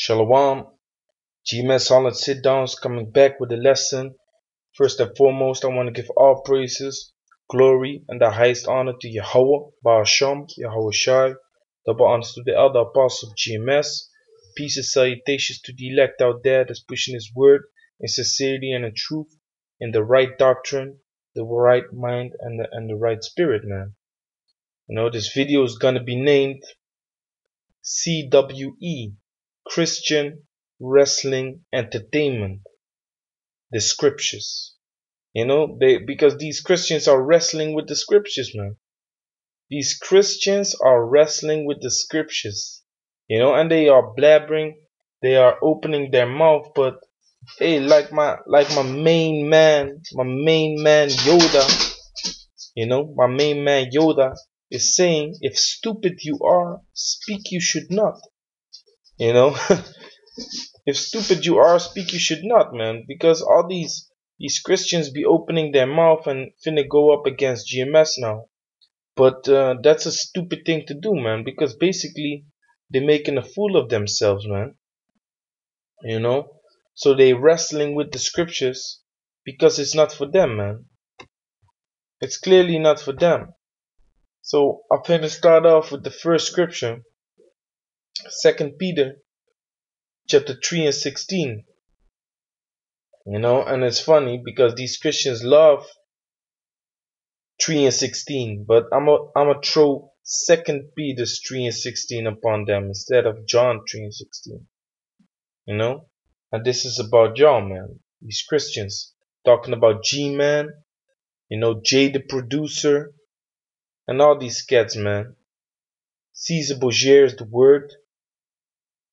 Shalom. GMS Solid Sit Downs coming back with a lesson. First and foremost, I want to give all praises, glory, and the highest honor to Yahweh, Ba'asham, Yahweh Shai. Double honors to the elder apostle of GMS. Peace and salutations to the elect out there that's pushing his word in sincerity and in truth, in the right doctrine, the right mind, and the right spirit, man. You know, this video is gonna be named CWE, Christian Wrestling Entertainment, the scriptures. You know, because these Christians are wrestling with the scriptures, man. These Christians are wrestling with the scriptures. You know, and they are blabbering, they are opening their mouth, but hey, like my main man Yoda, you know, my main man Yoda is saying, if stupid you are, speak you should not. You know, if stupid you are, speak you should not, man. Because all these Christians be opening their mouth and finna go up against GMS now. But that's a stupid thing to do, man. Because basically they're making a fool of themselves, man. You know, so they wrestling with the scriptures because it's not for them, man. It's clearly not for them. So I'm finna start off with the first scripture, 2 Peter chapter 3 and 16. You know, and it's funny because these Christians love 3 and 16, but I'm a throw 2 Peter 3 and 16 upon them instead of John 3 and 16. You know, and this is about y'all, man. These Christians talking about G-Man, you know, Jay the producer, and all these cats, man. Caesar Borgia is the word,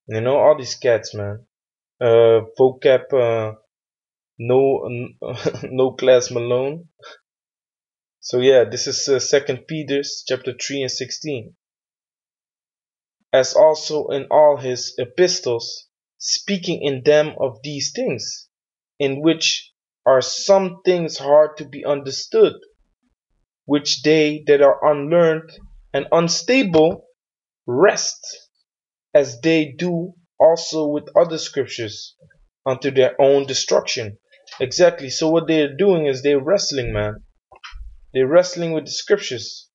you know, all these cats, man. Vocab, no class Malone. So yeah, this is 2 Peter chapter 3 and 16. As also in all his epistles, speaking in them of these things, in which are some things hard to be understood, which they that are unlearned and unstable wrest, as they do also with other scriptures, unto their own destruction. Exactly. So what they're doing is they're wrestling, man. They're wrestling with the scriptures.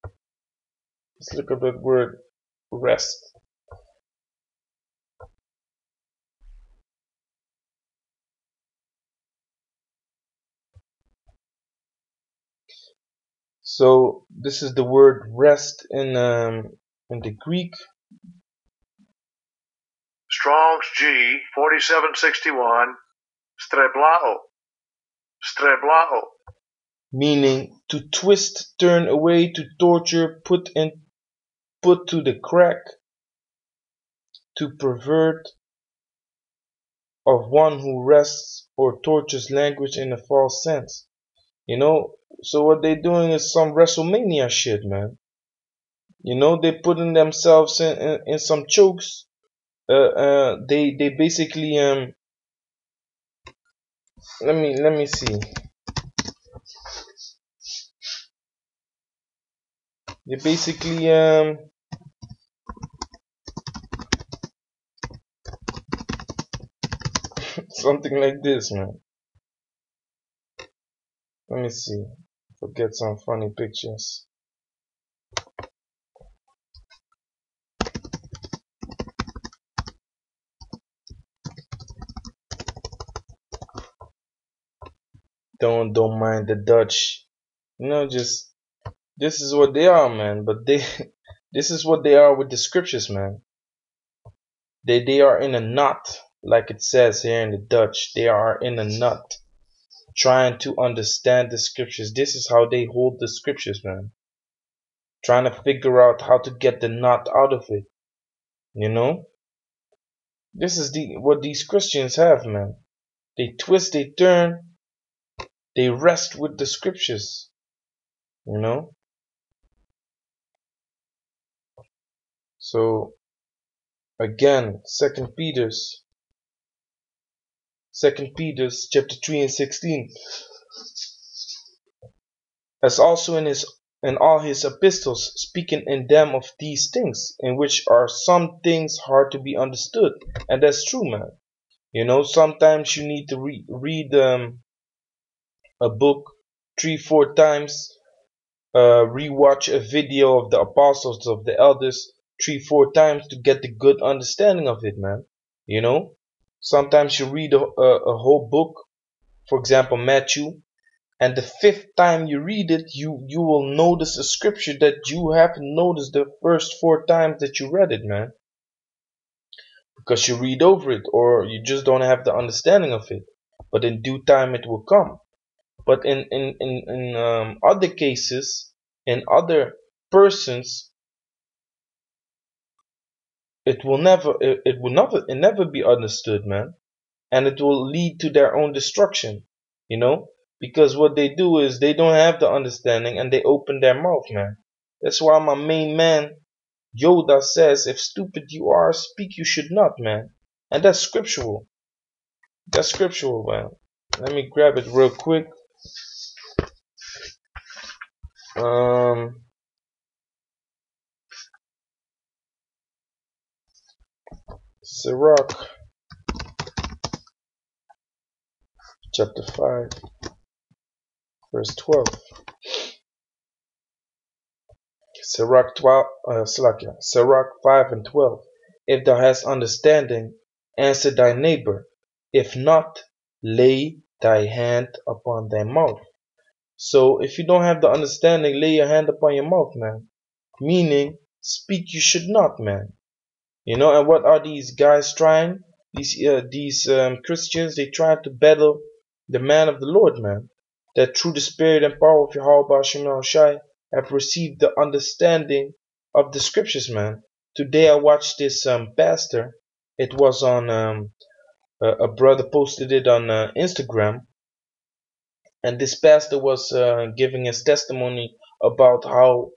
Let's look up that word, rest. So this is the word rest in the Greek. Strong's G 4761, streblao, Meaning to twist, turn away, to torture, put to the crack, to pervert, of one who wrests or tortures language in a false sense. You know, so what they're doing is some WrestleMania shit, man. You know, they're putting themselves in some chokes. They basically let me see. They basically something like this, man. Let me see. Forget some funny pictures. Don't mind the Dutch. You know, just this is what they are, man. But this is what they are with the scriptures, man. They are in a knot, like it says here in the Dutch. They are in a knot, trying to understand the scriptures. This is how they hold the scriptures, man. Trying to figure out how to get the knot out of it. You know, this is what these Christians have, man. They twist, they turn, they rest with the scriptures. You know. So again, 2 Peter's chapter 3 and 16. As also in his in all his epistles, speaking in them of these things, in which are some things hard to be understood. And that's true, man. You know, sometimes you need to read a book 3 4 times, rewatch a video of the apostles, of the elders 3 4 times to get the good understanding of it, man. You know, sometimes you read a whole book, for example Matthew, and the fifth time you read it, you will notice a scripture that you haven't noticed the first 4 times that you read it, man, because you read over it or you just don't have the understanding of it. But in due time it will come. But in other cases, in other persons, it never be understood, man, and it will lead to their own destruction, you know, because what they do is they don't have the understanding and they open their mouth, man. That's why my main man Yoda says, if stupid you are, speak you should not, man. And that's scriptural. That's scriptural, man. Let me grab it real quick. Sirach chapter 5 verse 12. Sirach 5 and 12. If thou hast understanding, answer thy neighbor. If not, lay thy hand upon thy mouth. So if you don't have the understanding, lay your hand upon your mouth, man. Meaning, speak you should not, man. You know, and what are these guys trying? These Christians, they try to battle the man of the Lord, man. That through the spirit and power of Yahweh Shem Shai have received the understanding of the scriptures, man. Today I watched this pastor. It was on a brother posted it on Instagram, and this pastor was giving his testimony about how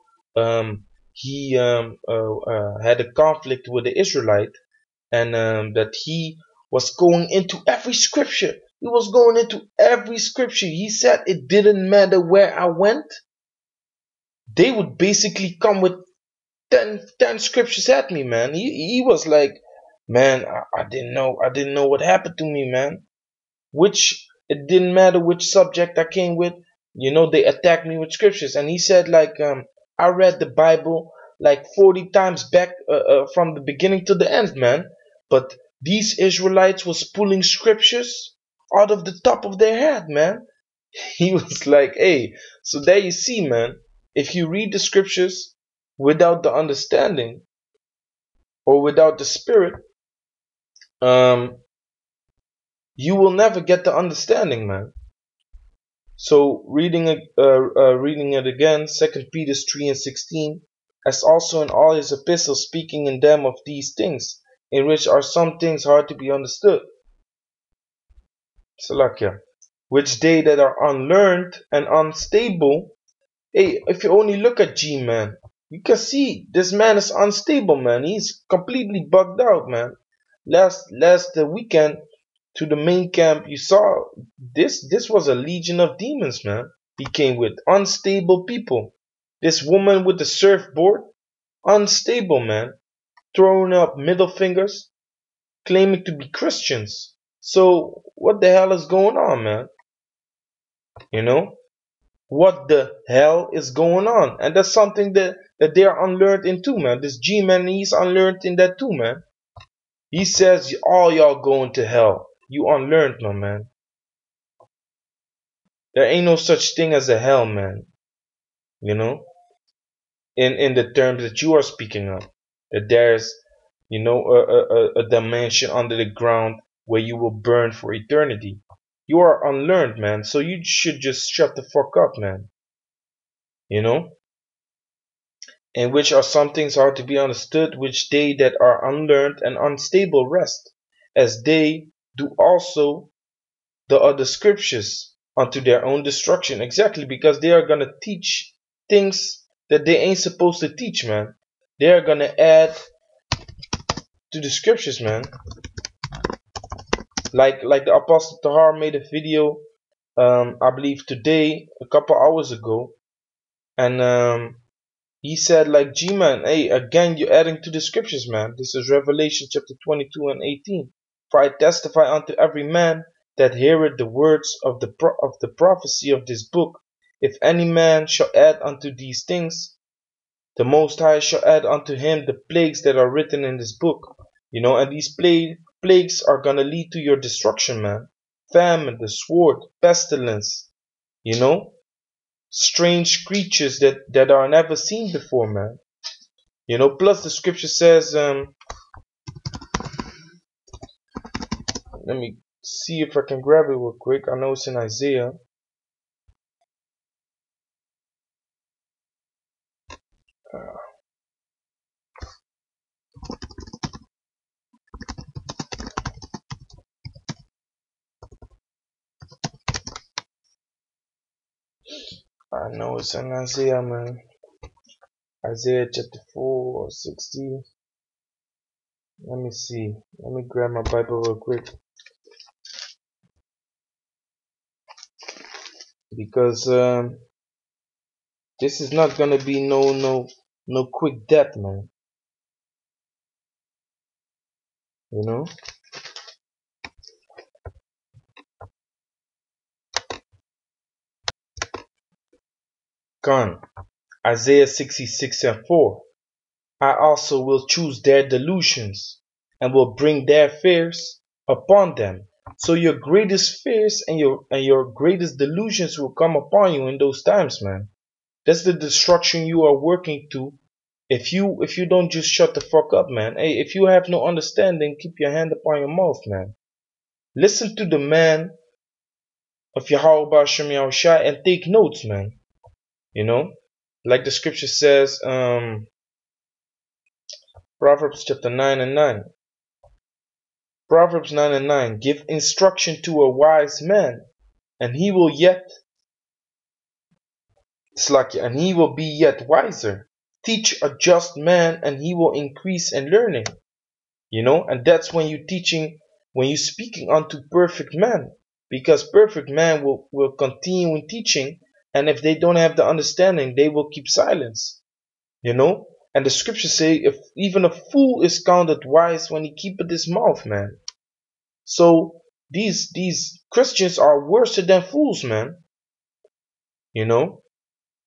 he had a conflict with the Israelite, and that he was going into every scripture. He was going into every scripture. He said it didn't matter where I went. They would basically come with 10 scriptures at me, man. He was like, man, I didn't know what happened to me, man. Which, it didn't matter which subject I came with, you know, they attacked me with scriptures. And he said, like, I read the Bible like 40 times back from the beginning to the end, man. But these Israelites was pulling scriptures out of the top of their head, man. He was like, hey, so there you see, man. If you read the scriptures without the understanding or without the spirit, you will never get the understanding, man. So reading it again, 2 Peter 3 and 16, as also in all his epistles, speaking in them of these things, in which are some things hard to be understood. Salakia. Which they that are unlearned and unstable. Hey, if you only look at G-Man, you can see this man is unstable, man. He's completely bugged out, man. Last weekend, to the main camp, you saw this was a legion of demons, man. He came with unstable people. This woman with the surfboard, unstable, man, throwing up middle fingers, claiming to be Christians. So what the hell is going on, man? You know, what the hell is going on? And that's something that they are unlearned in too, man. This G-man, he's unlearned in that too, man. He says all y'all going to hell. You unlearned, my man. There ain't no such thing as a hell, man. You know, in the terms that you are speaking of, that there's, you know, a dimension under the ground where you will burn for eternity. You are unlearned, man. So you should just shut the fuck up, man. You know, and which are some things hard to be understood, which they that are unlearned and unstable rest, as they do also the other scriptures unto their own destruction. Exactly, because they are gonna teach things that they ain't supposed to teach, man. They are gonna add to the scriptures, man. Like the Apostle Tahar made a video, I believe today, a couple hours ago, And he said, like, G-man, hey, again, you're adding to the scriptures, man. This is Revelation chapter 22 and 18. For I testify unto every man that heareth the words of the prophecy of this book. If any man shall add unto these things, the Most High shall add unto him the plagues that are written in this book. And these plagues are gonna lead to your destruction, man. Famine, the sword, pestilence, you know, strange creatures that are never seen before, man. Plus the scripture says, let me see if I can grab it real quick. I know it's in Isaiah. I know it's in Isaiah, man. Isaiah chapter 4:60. Let me see. Let me grab my Bible real quick. Because this is not gonna be no quick death, man. Gone. Isaiah 66:4. I also will choose their delusions, and will bring their fears upon them. So your greatest fears and your greatest delusions will come upon you in those times, man. That's the destruction you are working to. If you don't just shut the fuck up, man. Hey, if you have no understanding, keep your hand upon your mouth, man. Listen to the man of Yahweh Shem Yahushai and take notes, man. Like the scripture says, Proverbs chapter 9:9. Proverbs 9:9. Give instruction to a wise man, and he will be yet wiser. Teach a just man, and he will increase in learning. And that's when you're speaking unto perfect men, because perfect man will continue in teaching, and if they don't have the understanding, they will keep silence. And the scriptures say, if even a fool is counted wise when he keepeth his mouth, man. So these Christians are worse than fools, man.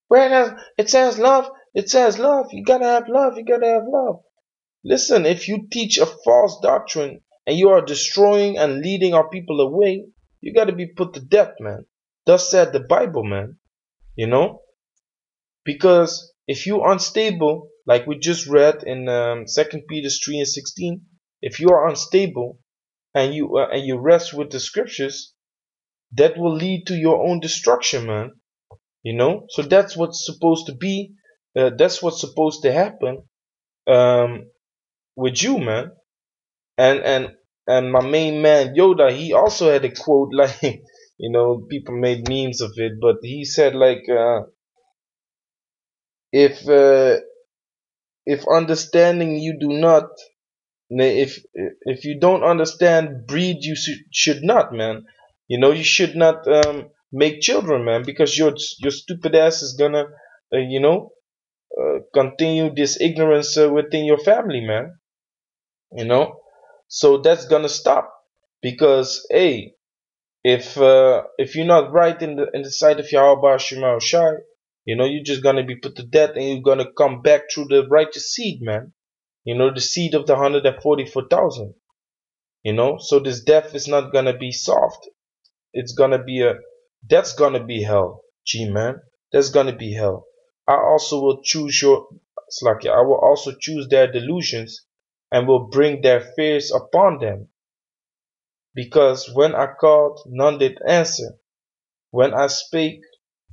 Where it says love, it says love. You gotta have love. You gotta have love. Listen, if you teach a false doctrine and you are destroying and leading our people away, you gotta be put to death, man. Thus said the Bible, man. Because if you're unstable, like we just read in 2 Peter 3:16, if you are unstable and you rest with the scriptures, that will lead to your own destruction, man. So that's what's supposed to be. That's what's supposed to happen with you, man. And my main man Yoda, he also had a quote like, people made memes of it, but he said like, if understanding you do not, if you don't understand breed, you should not, man. You should not make children, man, because your stupid ass is gonna continue this ignorance within your family, man. So that's gonna stop, because hey, if you're not right in the sight of Yahweh Shema Shai, you're just gonna be put to death, and you're gonna come back through the righteous seed, man. The seed of the 144,000. So this death is not gonna be soft. It's gonna be that's gonna be hell, G-man. That's gonna be hell. I also will choose I will also choose their delusions, and will bring their fears upon them. Because when I called, none did answer. When I spake,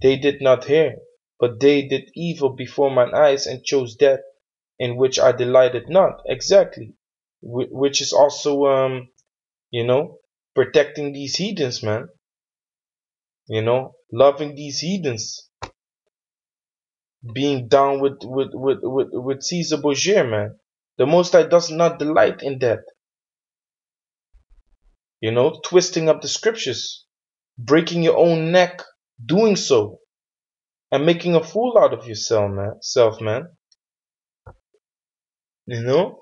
they did not hear. But they did evil before mine eyes, and chose that in which I delighted not. Exactly. Which is also, protecting these heathens, man. Loving these heathens. Being down with Caesar Borgia, man. The Most High does not delight in that. Twisting up the scriptures, breaking your own neck, doing so. and making a fool out of yourself, man. You know?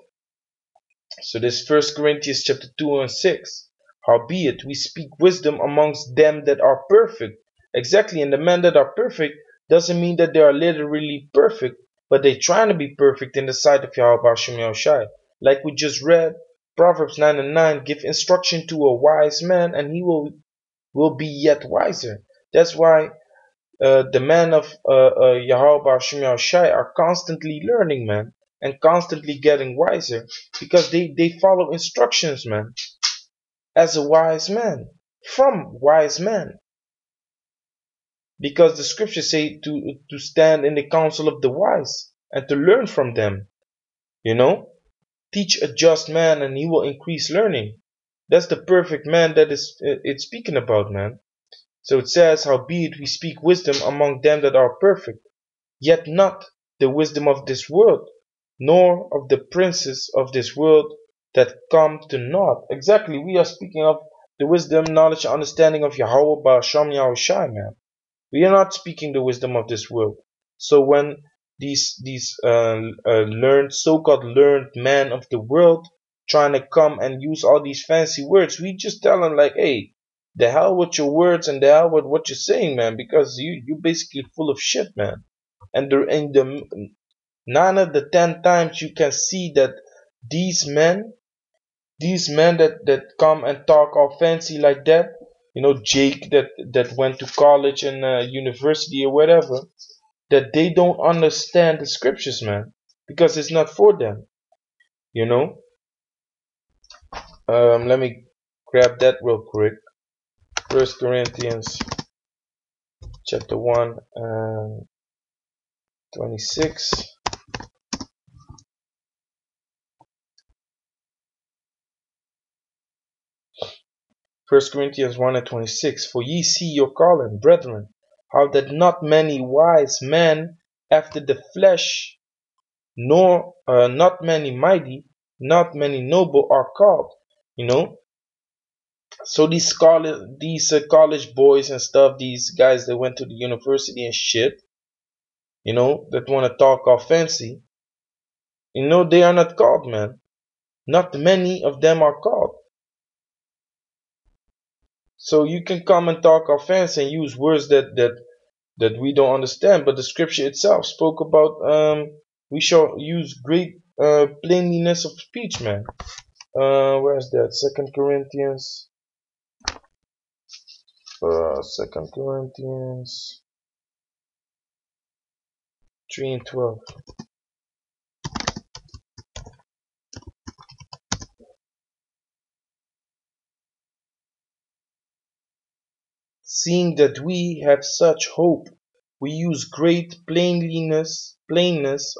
So this First Corinthians chapter 2 and 6. Howbeit we speak wisdom amongst them that are perfect. Exactly, and the men that are perfect doesn't mean that they are literally perfect, but they trying to be perfect in the sight of Yahweh Hashem Yahushai. Like we just read, Proverbs 9 and 9, give instruction to a wise man and he will be yet wiser. That's why the men of Yahweh Hashem Yahushai are constantly learning, man, and constantly getting wiser because they follow instructions, man, as a wise man, from wise men. Because the scriptures say to stand in the counsel of the wise and to learn from them, you know? Teach a just man and he will increase learning. That's the perfect man that it's speaking about, man. So it says, howbeit we speak wisdom among them that are perfect, yet not the wisdom of this world, nor of the princes of this world that come to naught. Exactly, we are speaking of the wisdom, knowledge, and understanding of Yahweh Ba'asham Yahushai, man. We are not speaking the wisdom of this world. So when these learned, so-called learned men of the world trying to come and use all these fancy words, we just tell them like, hey, the hell with your words and the hell with what you're saying, man, because you're basically full of shit, man. And in the 9 of the 10 times you can see that these men that come and talk all fancy like that, you know, Jake that went to college and university or whatever, that they don't understand the scriptures, man, because it's not for them, you know. Let me grab that real quick. First Corinthians chapter 1 and 26. First Corinthians 1 and 26. For ye see your calling, brethren, how that not many wise men after the flesh, nor not many mighty, not many noble are called. You know, so these college boys and stuff, these guys that went to the university and shit, you know, that want to talk all fancy, you know, they are not called, man. Not many of them are called. So you can come and talk all fancy and use words that we don't understand, but the scripture itself spoke about we shall use great plainness of speech, man. Where's that? Second Corinthians 3 and 12. Seeing that we have such hope, we use great plainness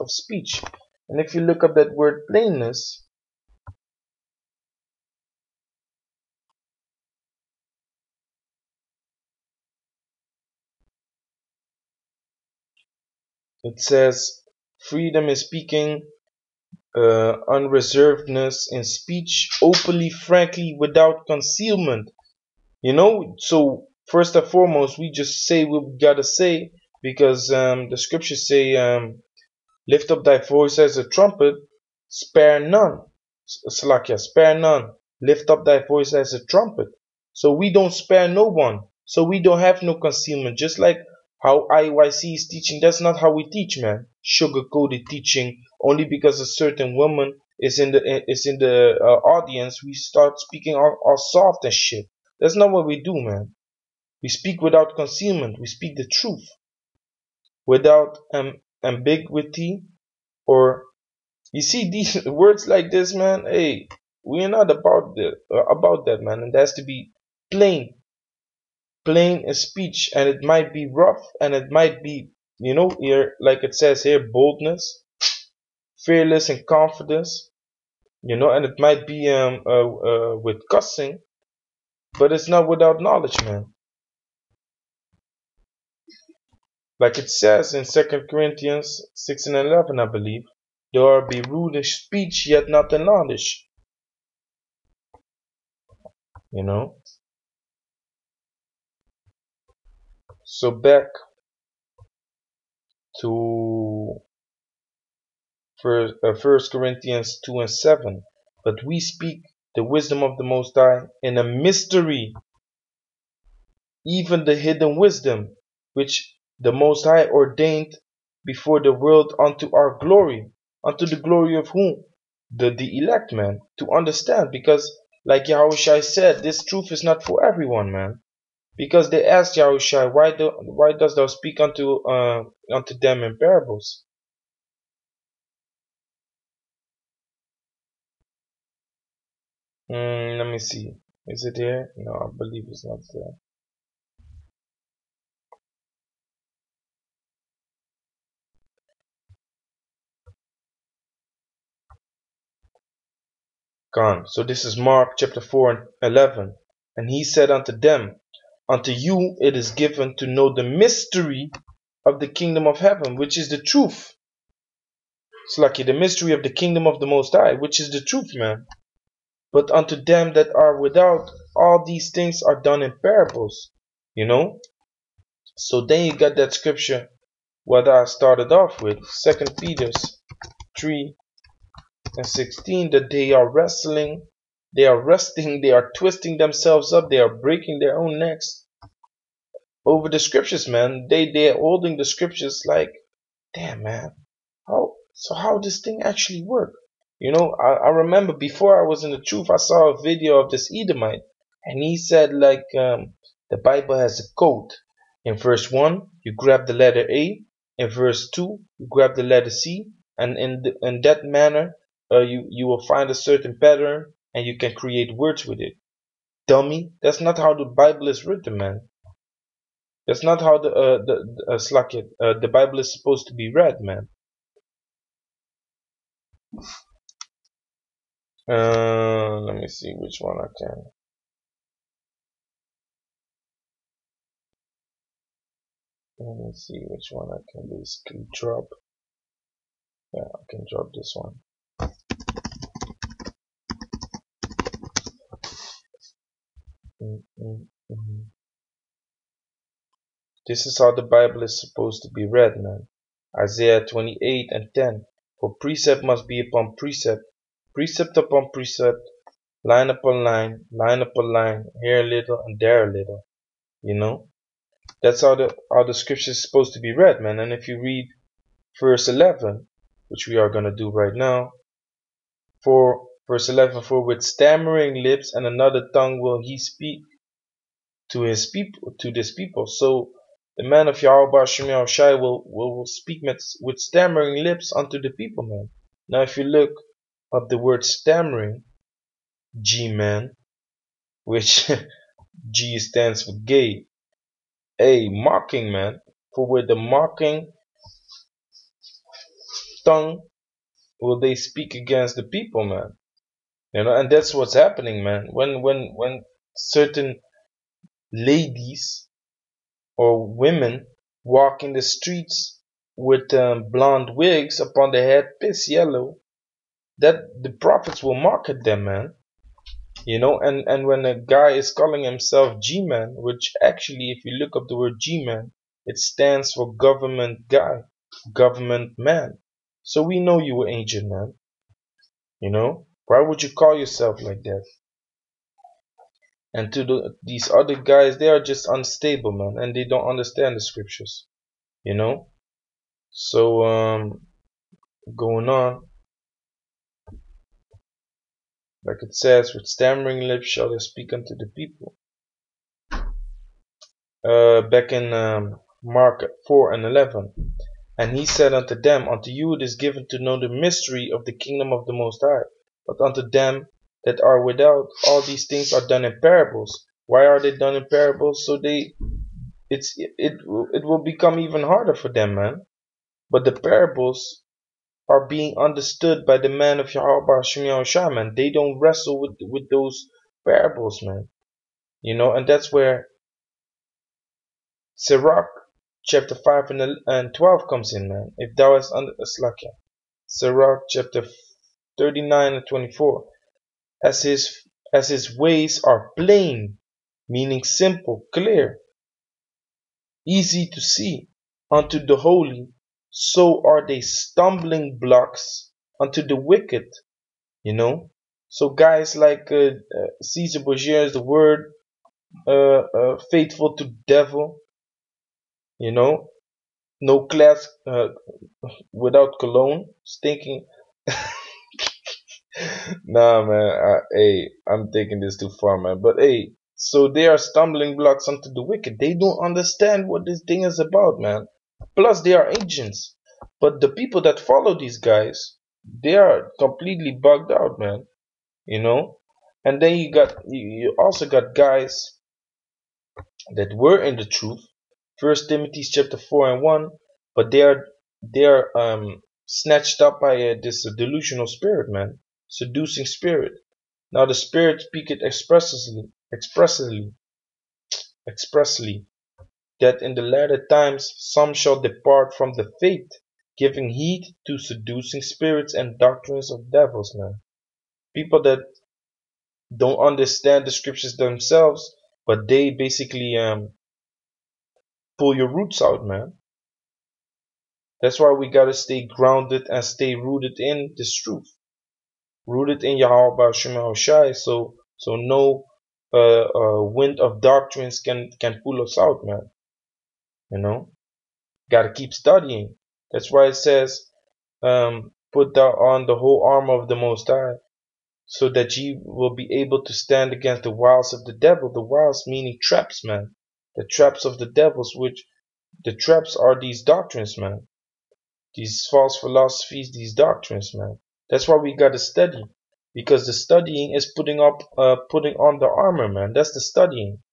of speech. And if you look up that word plainness, it says freedom in speaking, unreservedness in speech, openly, frankly, without concealment. You know, so first and foremost, we just say what we gotta say because the scriptures say, lift up thy voice as a trumpet, spare none. Slakia, spare none. Lift up thy voice as a trumpet. So we don't spare no one. So we don't have no concealment. Just like how IYC is teaching, that's not how we teach, man. Sugar-coated teaching. Only because a certain woman is in the audience, we start speaking all soft and shit. That's not what we do, man. We speak without concealment. We speak the truth without ambiguity or, you see, these words like this, man. Hey, we're not about that, man. And it has to be plain in speech, and it might be rough, and it might be, you know, here, like it says here, boldness, fearless, and confidence. You know, and it might be with cussing, but it's not without knowledge, man. Like it says in 2 Corinthians 6 and 11, I believe, there be rude in speech, yet not in knowledge. You know. So back to First Corinthians 2 and 7. But we speak the wisdom of the Most High in a mystery, even the hidden wisdom, which the Most High ordained before the world unto our glory. Unto the glory of whom? The elect, man. To understand, because like Yahushua said, this truth is not for everyone, man. Because they asked Yahushua, why dost thou speak unto them in parables? Let me see. Is it here? No, I believe it's not there. Gone. So this is Mark chapter 4 and 11. And he said unto them, unto you it is given to know the mystery of the kingdom of heaven, which is the truth. It's like the mystery of the kingdom of the Most High, which is the truth, man. But unto them that are without, all these things are done in parables. You know? So then you got that scripture, what I started off with, 2 Peter 3 and 16, that they are wrestling, they are resting, they are twisting themselves up, they are breaking their own necks over the scriptures, man. They're holding the scriptures like, damn, man, how this thing actually work? You know, I remember before I was in the truth, I saw a video of this Edomite, and he said like, the Bible has a code. In verse 1, you grab the letter A. In verse 2, you grab the letter C, and in that manner, you will find a certain pattern, and you can create words with it. Dummy, that's not how the Bible is written, man. That's not how the Bible is supposed to be read, man. Let me see which one I can. Let me see which one I can basically drop. Yeah, I can drop this one. This is how the Bible is supposed to be read, man. Isaiah 28 and 10. For precept must be upon precept, precept upon precept, line upon line upon line, here a little and there a little. You know? That's how the scripture is supposed to be read, man. And if you read verse 11, which we are going to do right now, for verse 11, for with stammering lips and another tongue will he speak to his people, to this people. So the man of Yahweh Shemel Shai will speak with stammering lips unto the people, man. Now if you look up the word stammering, G-man, which G stands for gay, A, mocking, man. For with the mocking tongue will they speak against the people, man. You know, and that's what's happening, man. When certain ladies or women walk in the streets with blonde wigs upon their head, piss yellow, that the prophets will mock at them, man. You know, and when a guy is calling himself G-man, which actually, if you look up the word G-man, it stands for government guy, government man. So we know you were ancient, man. You know, why would you call yourself like that? And to these other guys, they are just unstable, man, and they don't understand the scriptures. You know. So going on, like it says, with stammering lips shall they speak unto the people. Back in Mark 4 and 11. And he said unto them, unto you it is given to know the mystery of the kingdom of the Most High. But unto them that are without, all these things are done in parables. Why are they done in parables? So it will become even harder for them, man. But the parables are being understood by the man of Yahweh Shemiah Shaman. They don't wrestle with those parables, man. You know, and that's where Sirach chapter 5 and 12 comes in, man. If thou hast under Sirach chapter 39 and 24. As his ways are plain, meaning simple, clear, easy to see unto the holy, so are they stumbling blocks unto the wicked. You know, so guys like Caesar Borgia is the word, faithful to devil. You know, no class without cologne, stinking. Nah, man. Hey, I'm taking this too far, man. But hey, so they are stumbling blocks unto the wicked. They don't understand what this thing is about, man. Plus, they are agents. But the people that follow these guys, they are completely bugged out, man. You know. And then you also got guys that were in the truth. First Timothy chapter 4:1, but they are snatched up by this delusional spirit, man, seducing spirit. Now the Spirit speaketh expressly, that in the latter times some shall depart from the faith, giving heed to seducing spirits and doctrines of devils, man. People that don't understand the scriptures themselves, but they basically pull your roots out, man. That's why we gotta stay grounded and stay rooted in this truth, rooted in Yahweh Shema Shai, so no wind of doctrines can pull us out, man. You know, gotta keep studying. That's why it says, put on the whole armor of the Most High, so that ye will be able to stand against the wiles of the devil. The wiles meaning traps, man. The traps of the devils, which the traps are these doctrines, man. These false philosophies, these doctrines, man. That's why we gotta study, because the studying is putting on the armor, man. That's the studying.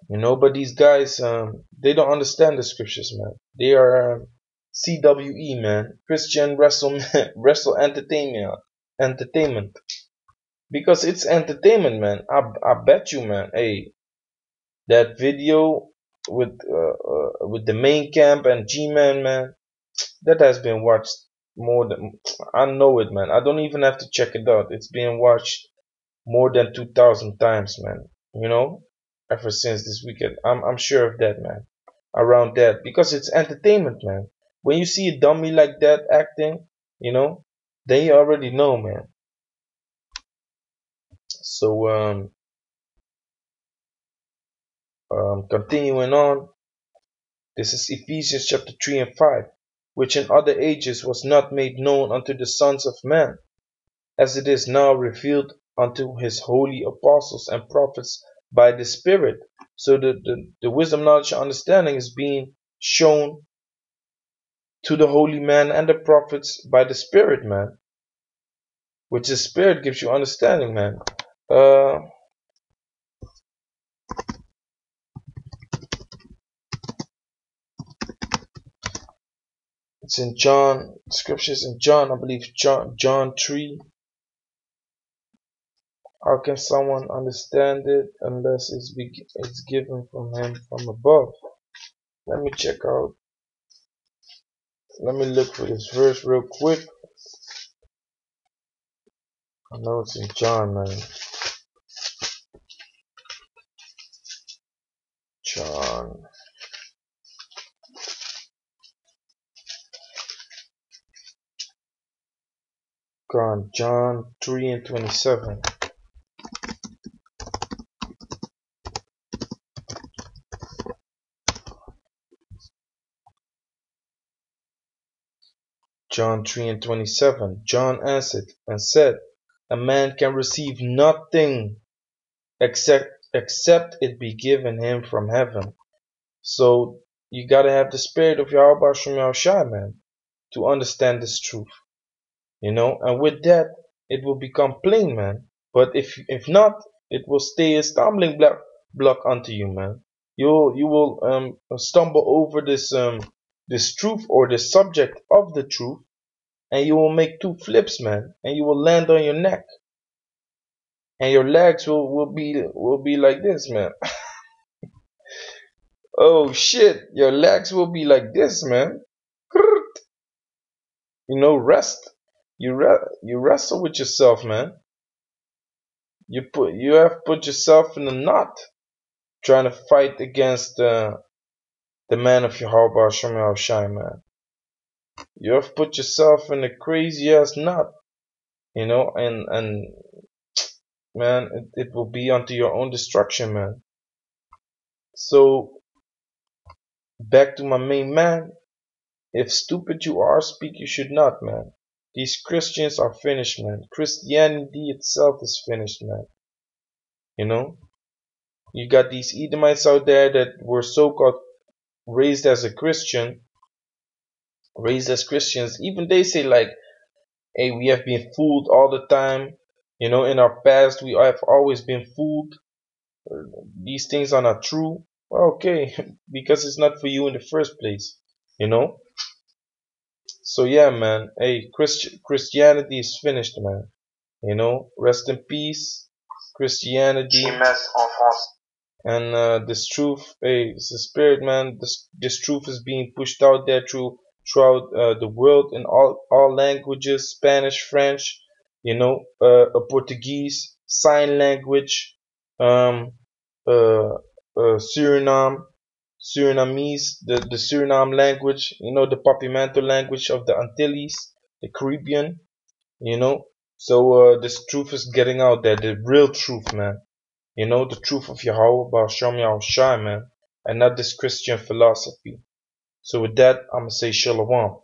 You know, but these guys, they don't understand the scriptures, man. They are CWE, man, Christian Wrestle Entertainment, because it's entertainment, man. I bet you, man. Hey, that video with the main camp and G-Man, man, that has been watched more than, I know it, man. I don't even have to check it out. It's being watched more than 2,000 times, man. You know, ever since this weekend. I'm sure of that, man. Around that, because it's entertainment, man. When you see a dummy like that acting, you know, then you already know, man. So continuing on, this is Ephesians chapter 3 and 5, which in other ages was not made known unto the sons of men, as it is now revealed unto his holy apostles and prophets by the Spirit. So the wisdom, knowledge, and understanding is being shown to the holy man and the prophets by the Spirit, man. Which the Spirit gives you understanding, man. It's in John, scriptures in John, I believe John 3. How can someone understand it unless it's given from him from above? Let me check out. Let me look for this verse real quick. I know it's in John, man. John. John 3 and 27. John 3 and 27. John answered and said, a man can receive nothing except it be given him from heaven. So you gotta have the spirit of Yahweh Shem Yahushua, man, to understand this truth. You know, and with that it will become plain, man. But if not, it will stay a stumbling block unto you, man. You will stumble over this truth or the subject of the truth, and you will make two flips, man, and you will land on your neck, and your legs will be like this, man. Oh shit, your legs will be like this, man. You know, rest. You wrestle with yourself, man. You have put yourself in a knot trying to fight against the man of Yahweh Hashem Yahushai, man. You have put yourself in a crazy ass knot, you know, and man, it will be unto your own destruction, man. So back to my main man. If stupid you are, speak you should not, man. These Christians are finished, man. Christianity itself is finished, man. You know, you got these Edomites out there that were so-called raised as Christians. Even they say like, hey, we have been fooled all the time. You know, in our past we have always been fooled. These things are not true. Well, okay, because it's not for you in the first place. You know. So yeah, man. Hey, Christianity is finished, man. You know, rest in peace, Christianity. And this truth, hey, it's a spirit, man. This truth is being pushed out there throughout the world in all languages, Spanish, French, you know, Portuguese, sign language, um, Surinamese, the Suriname language, you know, the Papiamento language of the Antilles, the Caribbean, you know. So this truth is getting out there, the real truth, man. You know, the truth of Yahweh Ba'Shem Yahushai, man, and not this Christian philosophy. So with that, I'm gonna say Shalom.